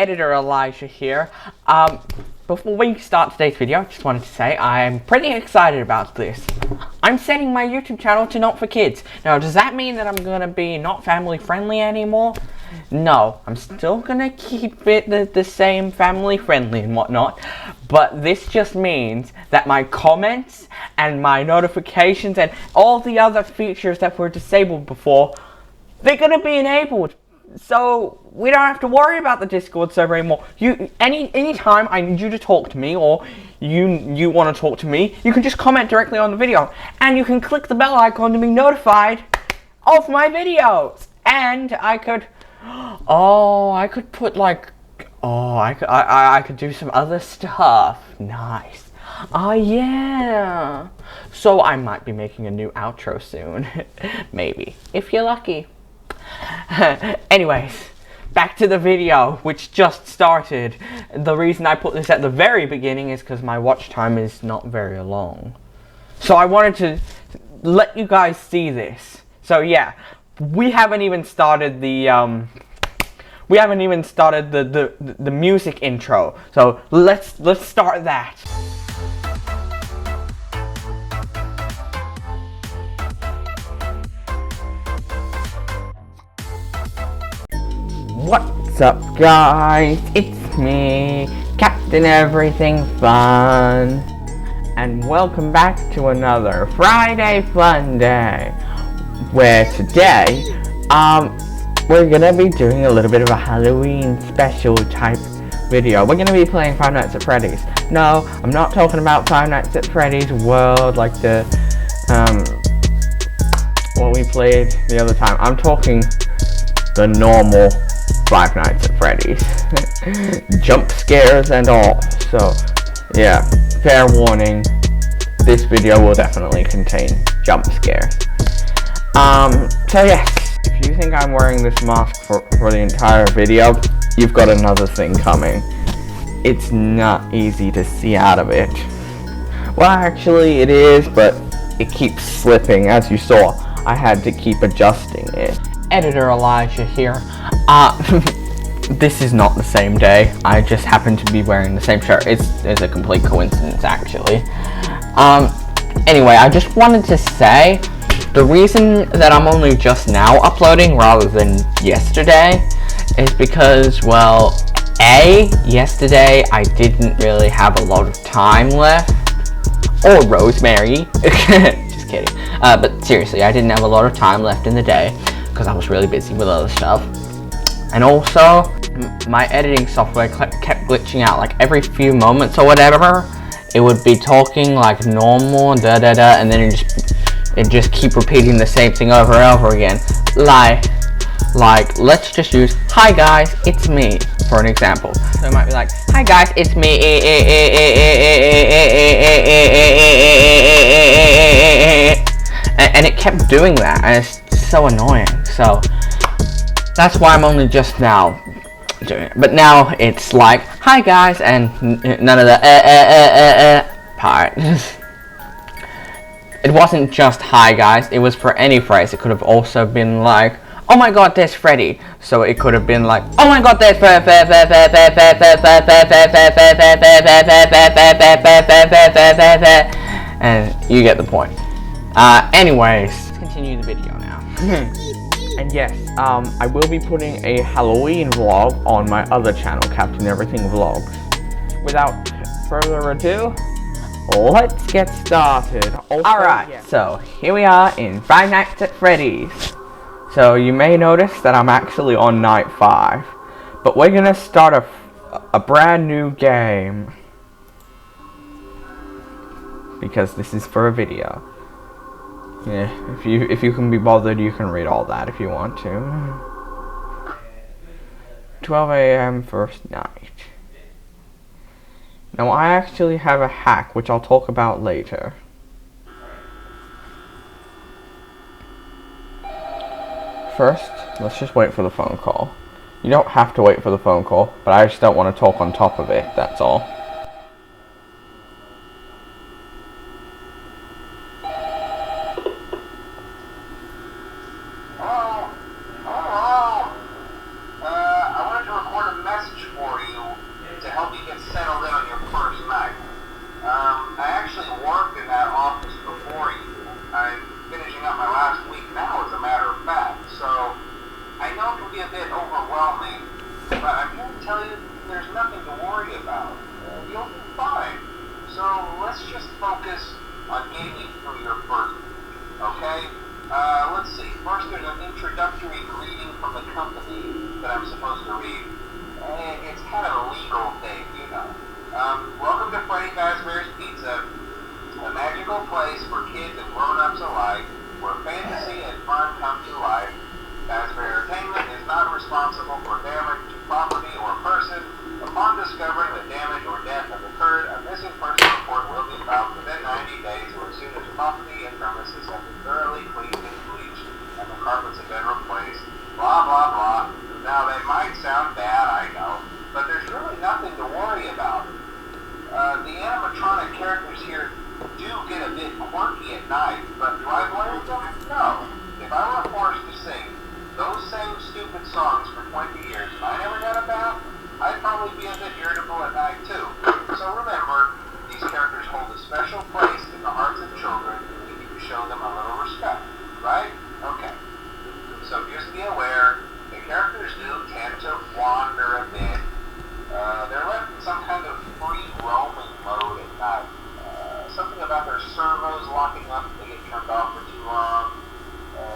Editor Elijah here. Before we start today's video, I just wanted to say I'm pretty excited about this. I'm setting my YouTube channel to not for kids. Now, does that mean that I'm gonna be not family friendly anymore? No, I'm still gonna keep it the same family friendly and whatnot, but this just means that my comments and my notifications and all the other features that were disabled before, they're gonna be enabled. So we don't have to worry about the Discord server anymore. Anytime I need you to talk to me or you want to talk to me, you can just comment directly on the video, and you can click the bell icon to be notified of my videos. And I could put like, I could do some other stuff. Nice. Oh yeah. So I might be making a new outro soon. Maybe, if you're lucky. Anyways, back to the video, which just started. The reason I put this at the very beginning is because my watch time is not very long. So I wanted to let you guys see this. So yeah, we haven't even started the the music intro. So let's start that. What's up, guys? It's me, Captain Everything Fun, and welcome back to another Friday Fun Day, where today, we're gonna be doing a little bit of a Halloween special type video. We're gonna be playing Five Nights at Freddy's. No, I'm not talking about Five Nights at Freddy's World, like the, what we played the other time. I'm talking the normal Five Nights at Freddy's. Jump scares and all. So, yeah, fair warning, this video will definitely contain jump scares. So yes, if you think I'm wearing this mask for the entire video, you've got another thing coming. It's not easy to see out of it. Well, actually it is, but it keeps slipping. As you saw, I had to keep adjusting it. Editor Elijah here. This is not the same day. I just happen to be wearing the same shirt. It's a complete coincidence, actually. Anyway, I just wanted to say, the reason that I'm only just now uploading rather than yesterday is because, well, yesterday I didn't really have a lot of time left. Or Rosemary. Just kidding. But seriously, I didn't have a lot of time left in the day because I was really busy with other stuff. And also, my editing software kept glitching out. Like every few moments or whatever, it would be talking like normal, and then it just keep repeating the same thing over and over again. Like let's just use "Hi guys, it's me" for an example. So it might be like, "Hi guys, it's me," and it kept doing that, and it's so annoying. So that's why I'm only just now doing it. But now it's like, "Hi guys," and none of the part. It wasn't just "Hi guys," it was for any phrase. It could have also been like, "Oh my god, there's Freddy." So it could have been like, "Oh my god, there's and you get the point. Anyways, let's continue the video now. And yes, I will be putting a Halloween vlog on my other channel, Captain Everything Vlogs. Without further ado, let's get started. Alright, so here we are in Five Nights at Freddy's. So you may notice that I'm actually on night 5. But we're gonna start a brand new game. Because this is for a video. Yeah, if you can be bothered, you can read all that if you want to. 12 a.m. first night. Now I actually have a hack which I'll talk about later. First, let's just wait for the phone call. You don't have to wait for the phone call, but I just don't want to talk on top of it, that's all. I wanted to record a message for tell you there's nothing to worry about. You'll be fine. So let's just focus on getting you through your first week, okay? Let's see. First, there's an introductory greeting from the company that I'm supposed to read. It's kind of a legal thing, you know. Welcome to Freddy Fazbear's Pizza, a magical place for kids and grown-ups alike, where fantasy and fun come to life. Fazbear Entertainment is not responsible for damage to property or person. Upon discovering that damage or death has occurred, a missing person report will be filed within 90 days or as soon as property and premises have been thoroughly cleaned and bleached and the carpets have been replaced. Blah, blah, blah. Now, they might sound bad, I know, but there's really nothing to worry about. The animatronic characters here do get a bit quirky at night, but do I blame them? No. If I were forced to sing those same stupid songs for 20 years and I never got a bath, I'd probably be a bit irritable at night too. So remember, these characters hold a special place in the hearts of children and we need to show them a little respect, right? Okay. So just be aware, the characters do tend to wander a bit. They're left in some kind of free roaming mode at night. Something about their servos locking up if they get turned off for too long.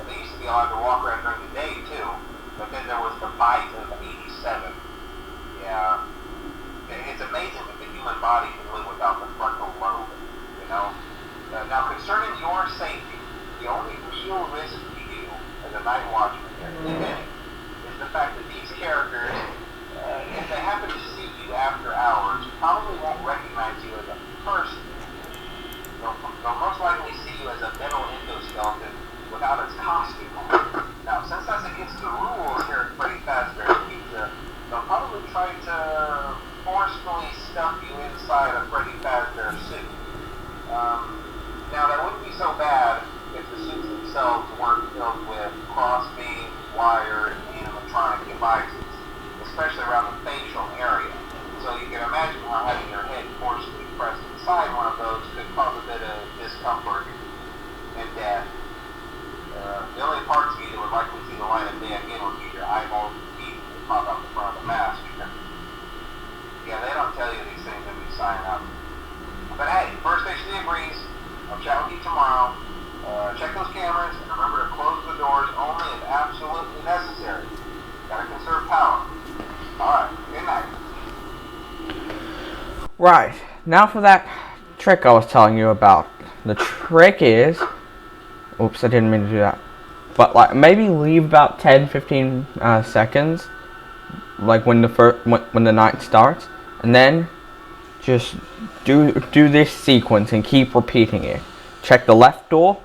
They used to be allowed to walk around during the day too, but then there was the bite of 87. Yeah, it's amazing that the human body can live without the frontal lobe, you know? Now concerning your safety, the only real risk to you as a night watchman here, if any, is the fact that these characters, if they happen to see you after hours, probably won't recognize you as a person. They'll most likely see you as a metal endoskeleton without its costume on. Now, since that's against the rules here at Freddy Fazbear's Pizza, they'll probably try to forcefully stuff you inside a Freddy Fazbear suit. Now, that wouldn't be so bad if the suits themselves weren't filled with cross-beam, wired, and animatronic devices, especially around the facial area. So you can imagine how having your head forcefully pressed inside one of those could cause a bit of discomfort and death. The only parts of you that would likely see the light of day again would be your eyeballs and teeth that pop out the front of the mask. Yeah, they don't tell you these things when you sign up. But hey, First Station agrees. I'll chat with you tomorrow. Check those cameras and remember to close the doors only if absolutely necessary. Gotta conserve power. Alright, good night. Right, now for that trick I was telling you about. The trick is, oops, I didn't mean to do that, but like maybe leave about 10-15 seconds, like when the night starts, and then just do this sequence and keep repeating it. Check the left door,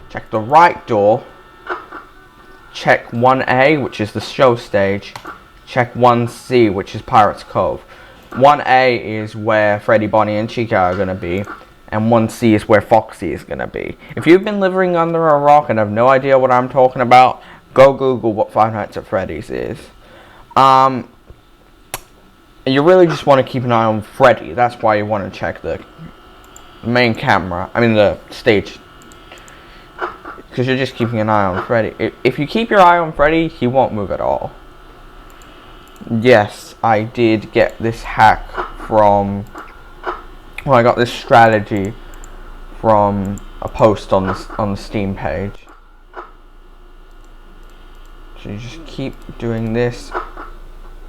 check the right door, check 1A, which is the show stage, check 1C, which is Pirates Cove. 1A is where Freddy, Bonnie, and Chica are going to be, and 1C is where Foxy is going to be. If you've been living under a rock and have no idea what I'm talking about, go Google what Five Nights at Freddy's is. You really just want to keep an eye on Freddy. That's why you want to check the main camera, the stage, because you're just keeping an eye on Freddy. If you keep your eye on Freddy, he won't move at all. Yes, I did get this hack from, well, I got this strategy from a post on the Steam page. So you just keep doing this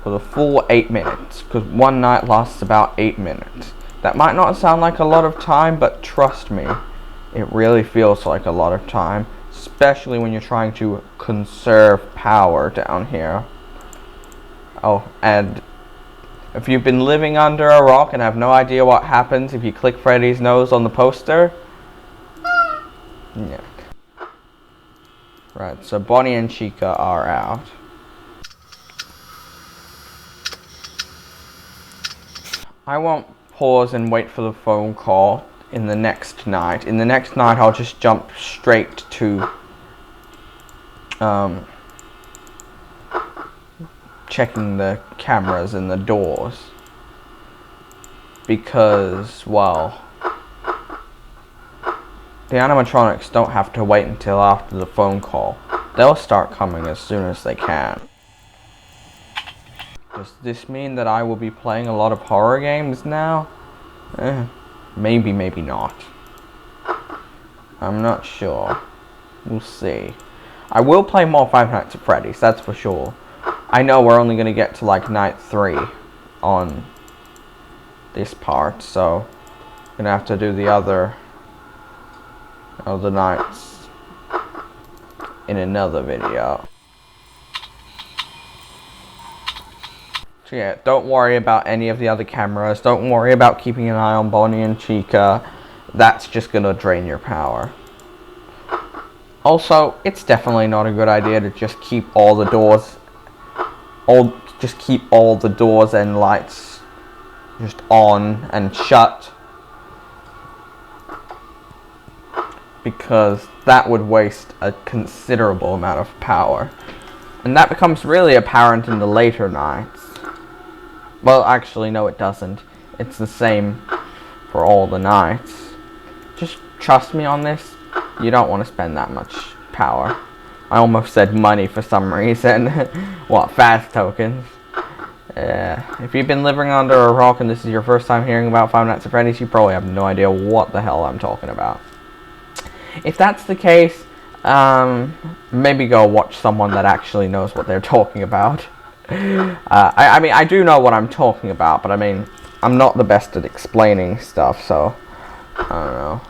for the full 8 minutes, because one night lasts about 8 minutes. That might not sound like a lot of time, but trust me, it really feels like a lot of time, especially when you're trying to conserve power down here. Oh, and if you've been living under a rock and have no idea what happens if you click Freddy's nose on the poster, yeah. Right, so Bonnie and Chica are out. I won't pause and wait for the phone call in the next night. In the next night, I'll just jump straight to checking the cameras and the doors, because, well, the animatronics don't have to wait until after the phone call. They'll start coming as soon as they can. Does this mean that I will be playing a lot of horror games now? Maybe, maybe not. I'm not sure. We'll see. I will play more Five Nights at Freddy's, that's for sure. I know we're only going to get to like night 3 on this part, so I'm going to have to do the other nights in another video. So yeah, don't worry about any of the other cameras. Don't worry about keeping an eye on Bonnie and Chica. That's just going to drain your power. Also, it's definitely not a good idea to just keep all the doors and lights just on and shut, because that would waste a considerable amount of power, and that becomes really apparent in the later nights. Well, actually, no, it doesn't. It's the same for all the nights. Just trust me on this. You don't want to spend that much power. I almost said money for some reason. What, fast tokens? If you've been living under a rock and this is your first time hearing about Five Nights at Freddy's, you probably have no idea what the hell I'm talking about. If that's the case, maybe go watch someone that actually knows what they're talking about. I mean, I do know what I'm talking about, but I mean, I'm not the best at explaining stuff, so I don't know.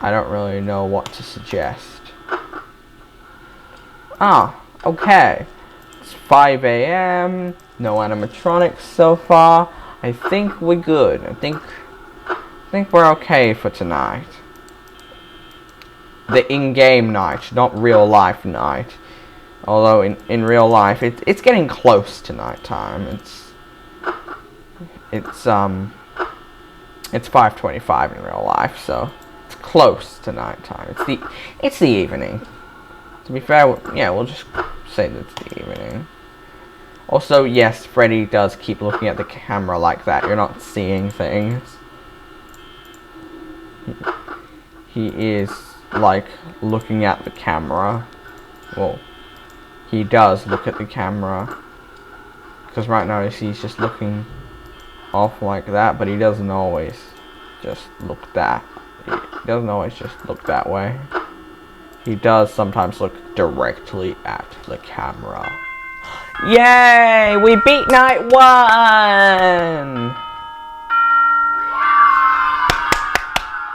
I don't really know what to suggest. Okay. It's 5 a.m. No animatronics so far. I think we're good. I think we're okay for tonight. The in-game night, not real life night. Although in real life, it's getting close to nighttime. It's 5:25 in real life, so it's close to nighttime. It's the evening. To be fair, yeah, we'll just say that it's the evening. Also, yes, Freddy does keep looking at the camera like that. You're not seeing things. He is like looking at the camera. Well, he does look at the camera, because right now he's just looking off like that, but he doesn't always just look that. He doesn't always just look that way. He does sometimes look directly at the camera. Yay! We beat night 1!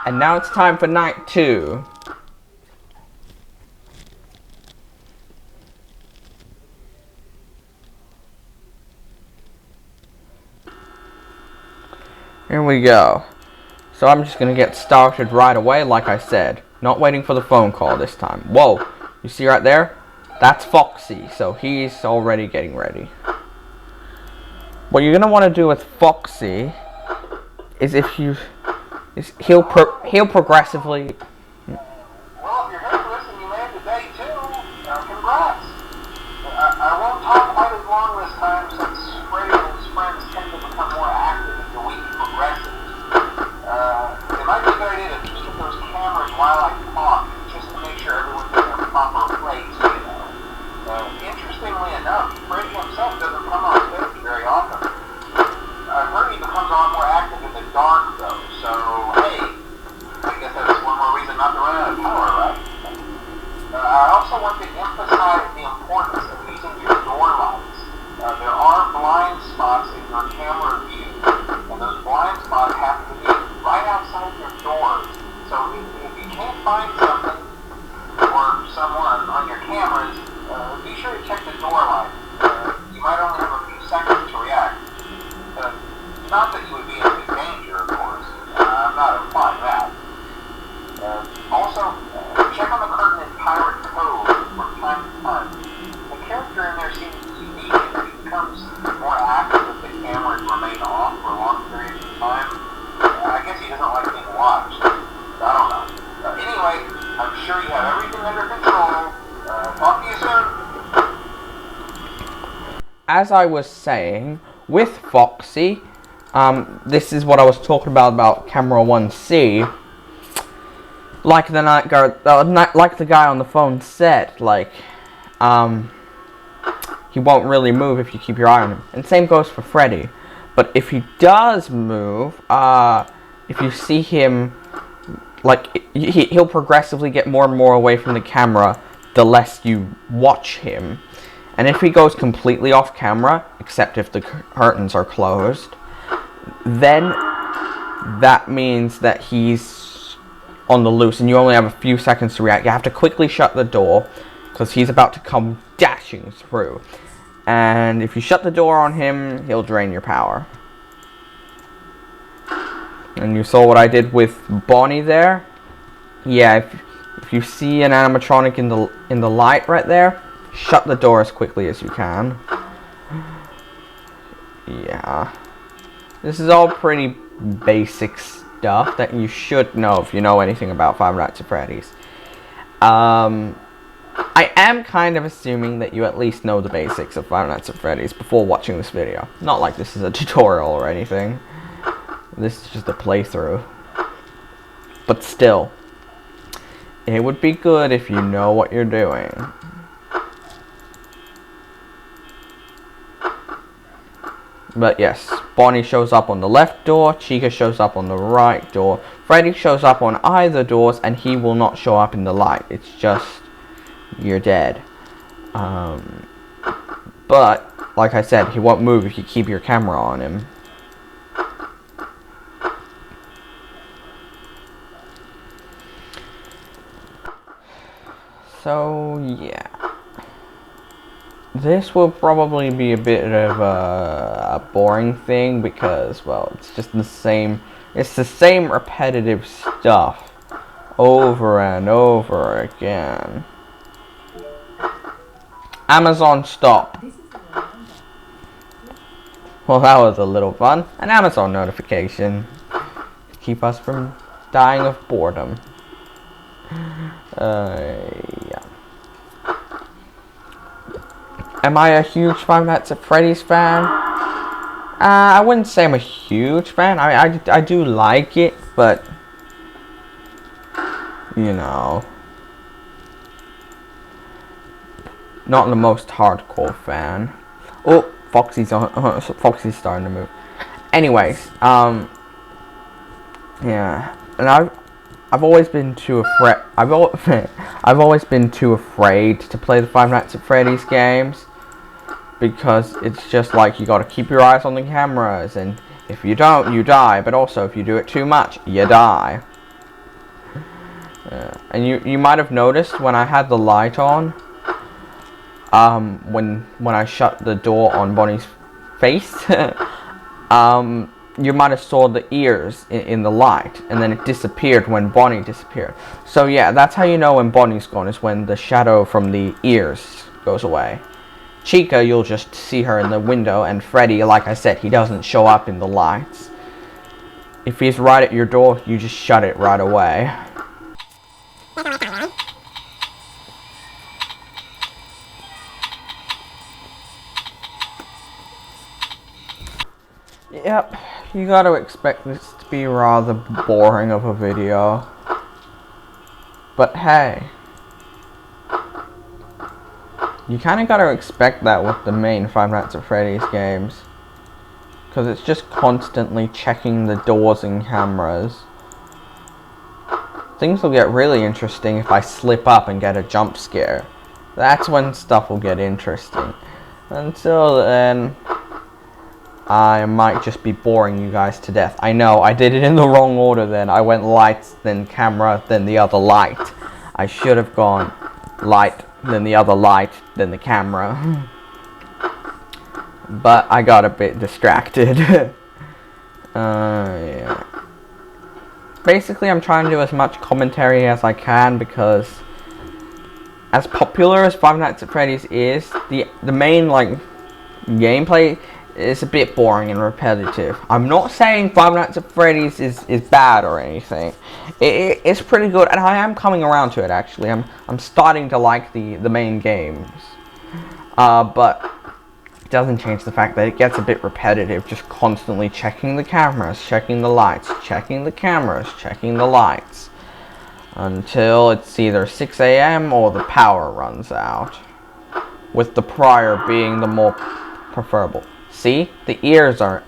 And now it's time for night 2. Here we go. So I'm just gonna get started right away, like I said. Not waiting for the phone call this time. Whoa, you see right there? That's Foxy, so he's already getting ready. What you're gonna want to do with Foxy is he'll progressively. Well, if you're here to listen, you made it to day 2. Congrats. I won't talk quite as long this time, since Freddy and his friends tend to become more active as the week progresses. It might be a good idea to peek at those cameras while I talk, just to make sure everyone's in their proper place, you know. Interestingly enough, Freddy himself doesn't come on stage very often. I've heard he becomes a lot more active in the dark, though, so hey, I guess that's one more reason not to run out of power, right? I also want to emphasize the importance of using your door lights. There are blind spots in your camera view, and those blind spots have to be right outside your doors. So if you can't find something or someone on your cameras, be sure to check the door light. You might only have a few seconds to react. Not that you would be in any danger, of course. I'm not implying that. Also, check on the curtain in Pirate Cove from time to time. The character in there seems unique, and he becomes more active if the cameras remain off for long periods of time. I guess he doesn't like being watched. I don't know. Anyway, I'm sure you have everything under control. Talk to you soon. As I was saying, with Foxy, this is what I was talking about camera 1C. Like the guy on the phone said, like, he won't really move if you keep your eye on him. And same goes for Freddy. But if he does move, if you see him, like, he'll progressively get more and more away from the camera the less you watch him. And if he goes completely off camera, except if the curtains are closed, then that means that he's on the loose and you only have a few seconds to react. You have to quickly shut the door because he's about to come dashing through. And if you shut the door on him, he'll drain your power. And you saw what I did with Bonnie there. Yeah, if you see an animatronic in the light right there, shut the door as quickly as you can. Yeah. This is all pretty basic stuff that you should know if you know anything about Five Nights at Freddy's. I am kind of assuming that you at least know the basics of Five Nights at Freddy's before watching this video. Not like this is a tutorial or anything. This is just a playthrough. But still, it would be good if you know what you're doing. But yes, Bonnie shows up on the left door, Chica shows up on the right door, Freddy shows up on either doors, and he will not show up in the light. It's just, you're dead. But, like I said, he won't move if you keep your camera on him. So, yeah. This will probably be a bit of a boring thing because, well, it's just the same repetitive stuff over and over again. Amazon, stop. Well, that was a little fun. An Amazon notification to keep us from dying of boredom. Yeah. Am I a huge Five Nights at Freddy's fan? I wouldn't say I'm a huge fan. I do like it, but you know, not the most hardcore fan. Oh, Foxy's Foxy's starting to move. Anyways, yeah, and I've always been too afraid. I've always been too afraid to play the Five Nights at Freddy's games because it's just like you got to keep your eyes on the cameras, and if you don't, you die. But also, if you do it too much, you die. And you might have noticed when I had the light on, when I shut the door on Bonnie's face, you might have saw the ears in the light, and then it disappeared when Bonnie disappeared. So yeah, that's how you know when Bonnie's gone, is when the shadow from the ears goes away. Chica, you'll just see her in the window, and Freddy, like I said, he doesn't show up in the lights. If he's right at your door, you just shut it right away. Yep, you gotta expect this to be rather boring of a video. But hey, you kinda gotta expect that with the main Five Nights at Freddy's games. Because it's just constantly checking the doors and cameras. Things will get really interesting if I slip up and get a jump scare. That's when stuff will get interesting. Until then, I might just be boring you guys to death. I know, I did it in the wrong order then. I went lights, then camera, then the other light. I should have gone light, then the other light, then the camera. But I got a bit distracted. Yeah. Basically, I'm trying to do as much commentary as I can because as popular as Five Nights at Freddy's is, the main, like, gameplay is a bit boring and repetitive. I'm not saying Five Nights at Freddy's is bad or anything. It's pretty good, and I am coming around to it, actually. I'm starting to like the main games. But it doesn't change the fact that it gets a bit repetitive, just constantly checking the cameras, checking the lights, checking the cameras, checking the lights, until it's either 6 AM or the power runs out. with the prior being the more preferable. See, the ears are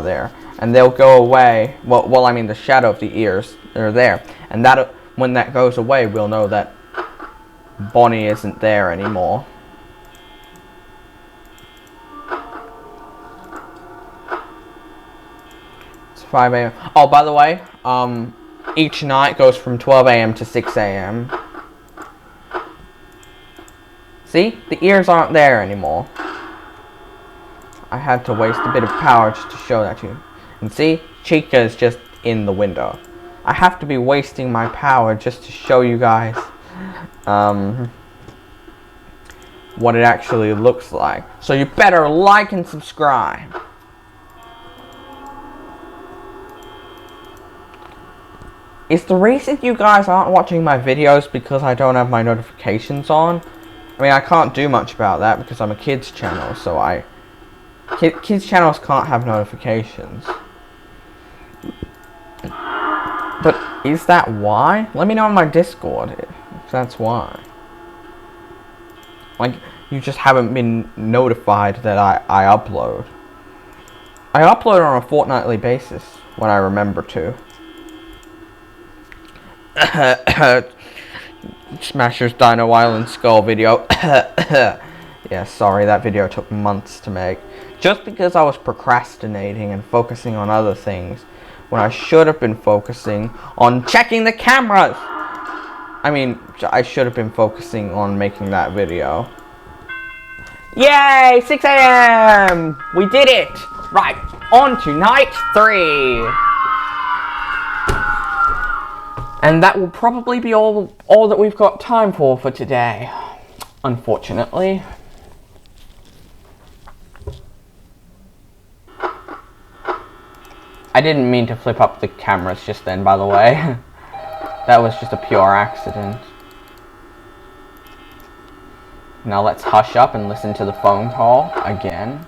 there, and they'll go away. Well, I mean the shadow of the ears are there, and that when that goes away, we'll know that Bonnie isn't there anymore. It's 5 a.m. Oh, by the way, each night goes from 12 a.m. to 6 a.m. See, the ears aren't there anymore. I had to waste a bit of power just to show that to you. And see, Chica is just in the window. I have to be wasting my power just to show you guys what it actually looks like. So you better like and subscribe. Is the reason you guys aren't watching my videos because I don't have my notifications on? I mean, I can't do much about that because I'm a kids channel, so kids channels can't have notifications. But is that why? Let me know on my Discord if that's why. Like, you just haven't been notified that I upload. I upload on a fortnightly basis when I remember to. Smasher's Dino Island Skull video. Yeah, sorry, that video took months to make. Just because I was procrastinating and focusing on other things, when I should have been focusing on checking the cameras! I mean, I should have been focusing on making that video. Yay! 6 a.m! We did it! Right, on to night 3. And that will probably be all that we've got time for today, unfortunately. I didn't mean to flip up the cameras just then, by the way. That was just a pure accident. Now let's hush up and listen to the phone call again.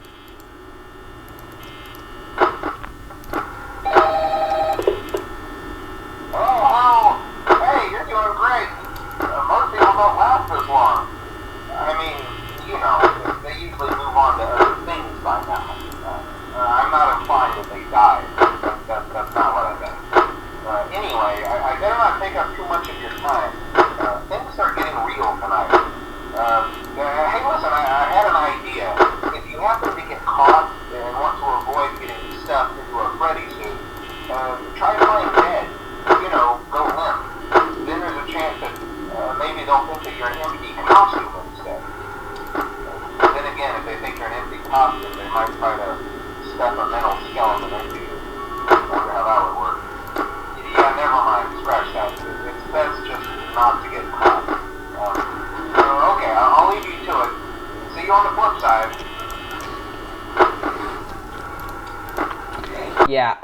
Yeah,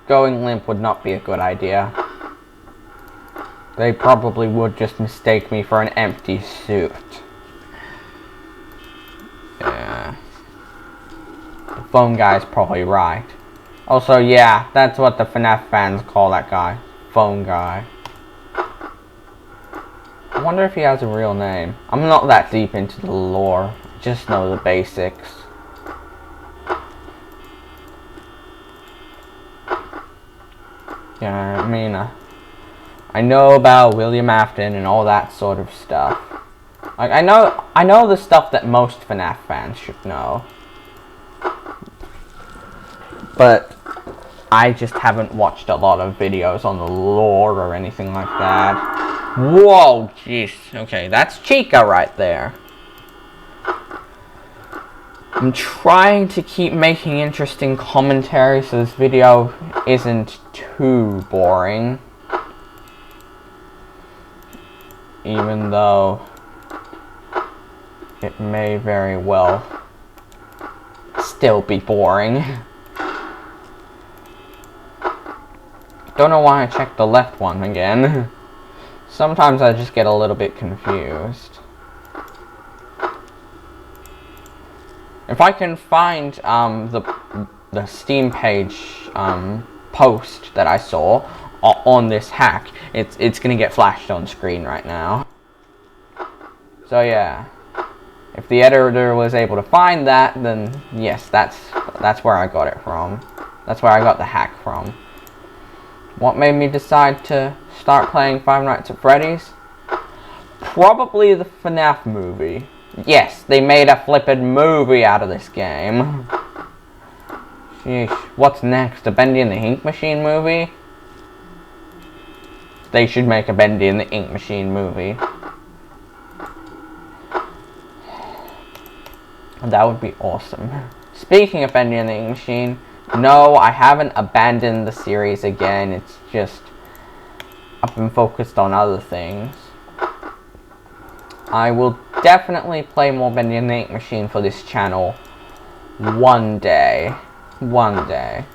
going limp would not be a good idea. They probably would just mistake me for an empty suit. Yeah. The phone guy's probably right. Also, yeah, that's what the Fnaf fans call that guy. Phone guy. I wonder if he has a real name. I'm not that deep into the lore. I just know the basics. Yeah, I mean, I know about William Afton and all that sort of stuff. Like, I know the stuff that most Fnaf fans should know. But I just haven't watched a lot of videos on the lore or anything like that. Whoa, jeez. Okay, that's Chica right there. I'm trying to keep making interesting commentary so this video isn't too boring. Even though it may very well still be boring. Don't know why I checked the left one again. Sometimes I just get a little bit confused. If I can find the Steam page post that I saw on this hack, it's gonna get flashed on screen right now. So yeah. If the editor was able to find that, then yes, that's where I got it from. That's where I got the hack from. What made me decide to start playing Five Nights at Freddy's? Probably the Fnaf movie. Yes, they made a flippin' movie out of this game. Sheesh. What's next? A Bendy and the Ink Machine movie? They should make a Bendy and the Ink Machine movie. That would be awesome. Speaking of Bendy and the Ink Machine, no, I haven't abandoned the series again. It's just I've been focused on other things. I will definitely play more Bendy and the Ink Machine for this channel one day. One day.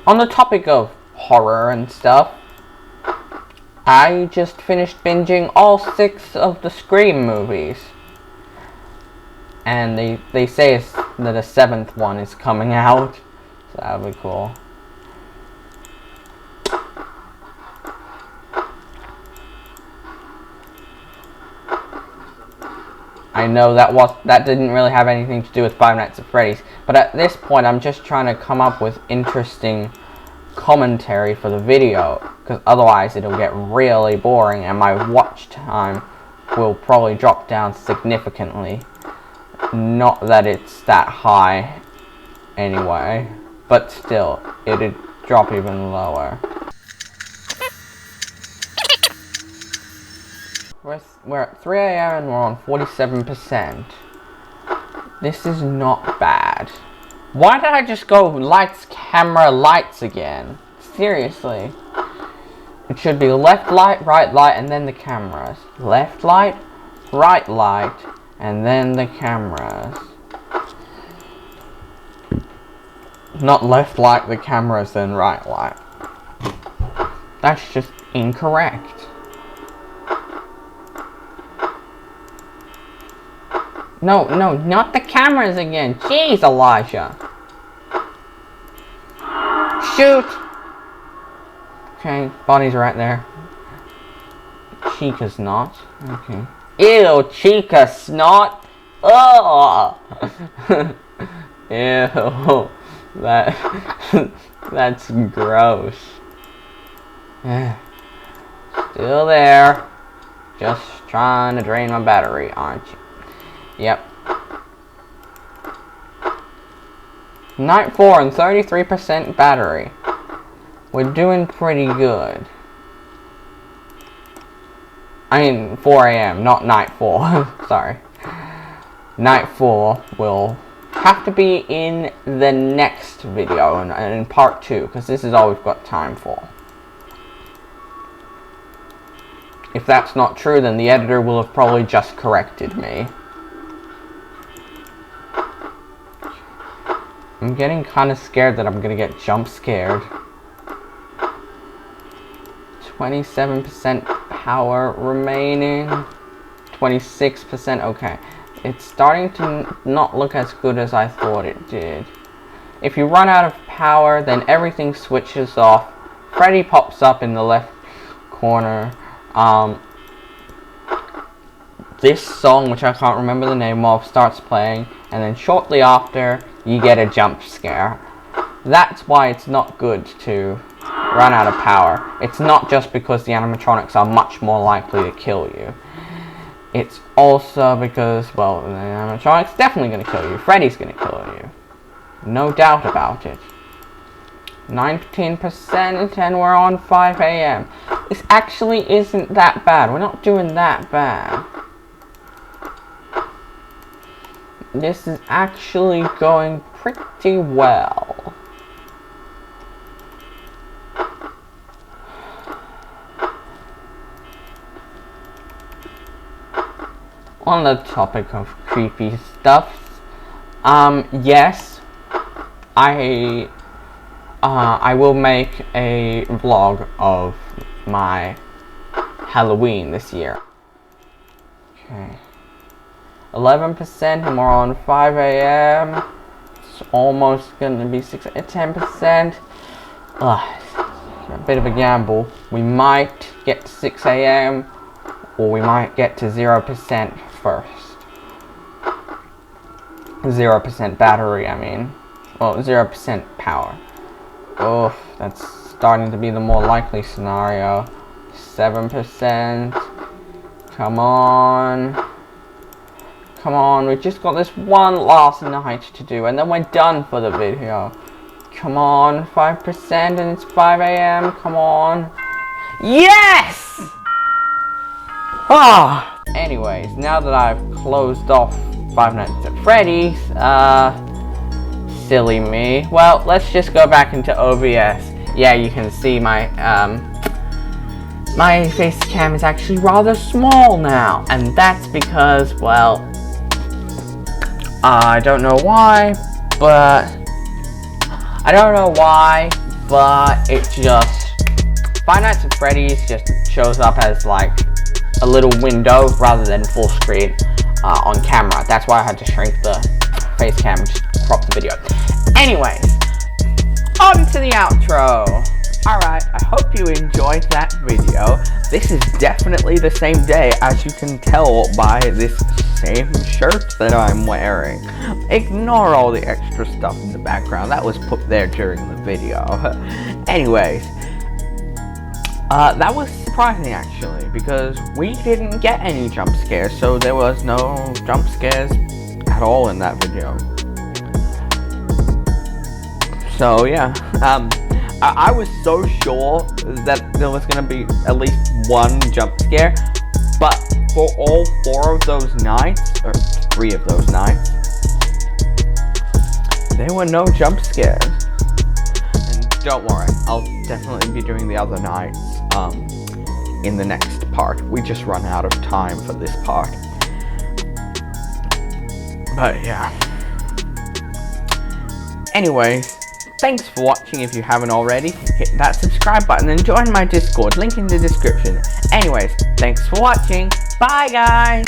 On the topic of horror and stuff, I just finished binging all 6 of the Scream movies. And they say that a 7th one is coming out, so that would be cool. I know that didn't really have anything to do with Five Nights at Freddy's, but at this point I'm just trying to come up with interesting commentary for the video, because otherwise it'll get really boring and my watch time will probably drop down significantly. Not that it's that high anyway, but still, it'd drop even lower. We're at 3 AM and we're on 47%. This is not bad. Why did I just go lights, camera, lights again? Seriously. It should be left light, right light, and then the cameras. Left light, right light, and then the cameras. Not left light, the cameras, then right light. That's just incorrect. No, not the cameras again. Jeez, Elijah. Shoot! Okay, body's right there. Chica's not. Okay. Ew, Chica snot. Ugh. Ew. That's gross. Still there. Just trying to drain my battery, aren't you? Yep. Night 4 and 33% battery. We're doing pretty good. I mean 4 AM, not night 4. Sorry. Night 4 will have to be in the next video and in part 2, because this is all we've got time for. If that's not true, then the editor will have probably just corrected me. I'm getting kind of scared that I'm gonna get jump scared. 27% power remaining. 26%, okay. It's starting to not look as good as I thought it did. If you run out of power, then everything switches off. Freddy pops up in the left corner. This song, which I can't remember the name of, starts playing, and then shortly after, you get a jump scare. That's why it's not good to run out of power. It's not just because the animatronics are much more likely to kill you. It's also because, well, the animatronic's definitely going to kill you. Freddy's going to kill you. No doubt about it. 19% and we're on 5 AM. This actually isn't that bad. We're not doing that bad. This is actually going pretty well. On the topic of creepy stuff, yes, I will make a vlog of my Halloween this year. Okay. 11% and we're on 5 AM. It's almost gonna be 10%. A bit of a gamble. We might get to 6 a.m. or we might get to 0% first. 0% battery, I mean. Well, 0% power. Oof, that's starting to be the more likely scenario. 7%. Come on. Come on, we've just got this one last night to do, and then we're done for the video. Come on, 5%, and it's 5 a.m. Come on. Yes! Ah! Anyways, now that I've closed off Five Nights at Freddy's, silly me. Well, let's just go back into OBS. Yeah, you can see my face cam is actually rather small now, and that's because, well, I don't know why, but it just, Five Nights at Freddy's just shows up as like a little window rather than full screen on camera. That's why I had to shrink the face cam to crop the video. Anyways, on to the outro. Alright, I hope you enjoyed that video. This is definitely the same day, as you can tell by this same shirt that I'm wearing. Ignore all the extra stuff in the background, that was put there during the video. Anyways, that was surprising actually, because we didn't get any jump scares, so there was no jump scares at all in that video. So yeah, I was so sure that there was going to be at least one jump scare, but for all 4 of those nights, or 3 of those nights, there were no jump scares. And don't worry, I'll definitely be doing the other nights in the next part. We just run out of time for this part. But yeah. Anyway, thanks for watching. If you haven't already, hit that subscribe button and join my Discord, link in the description. Anyways, thanks for watching. Bye guys!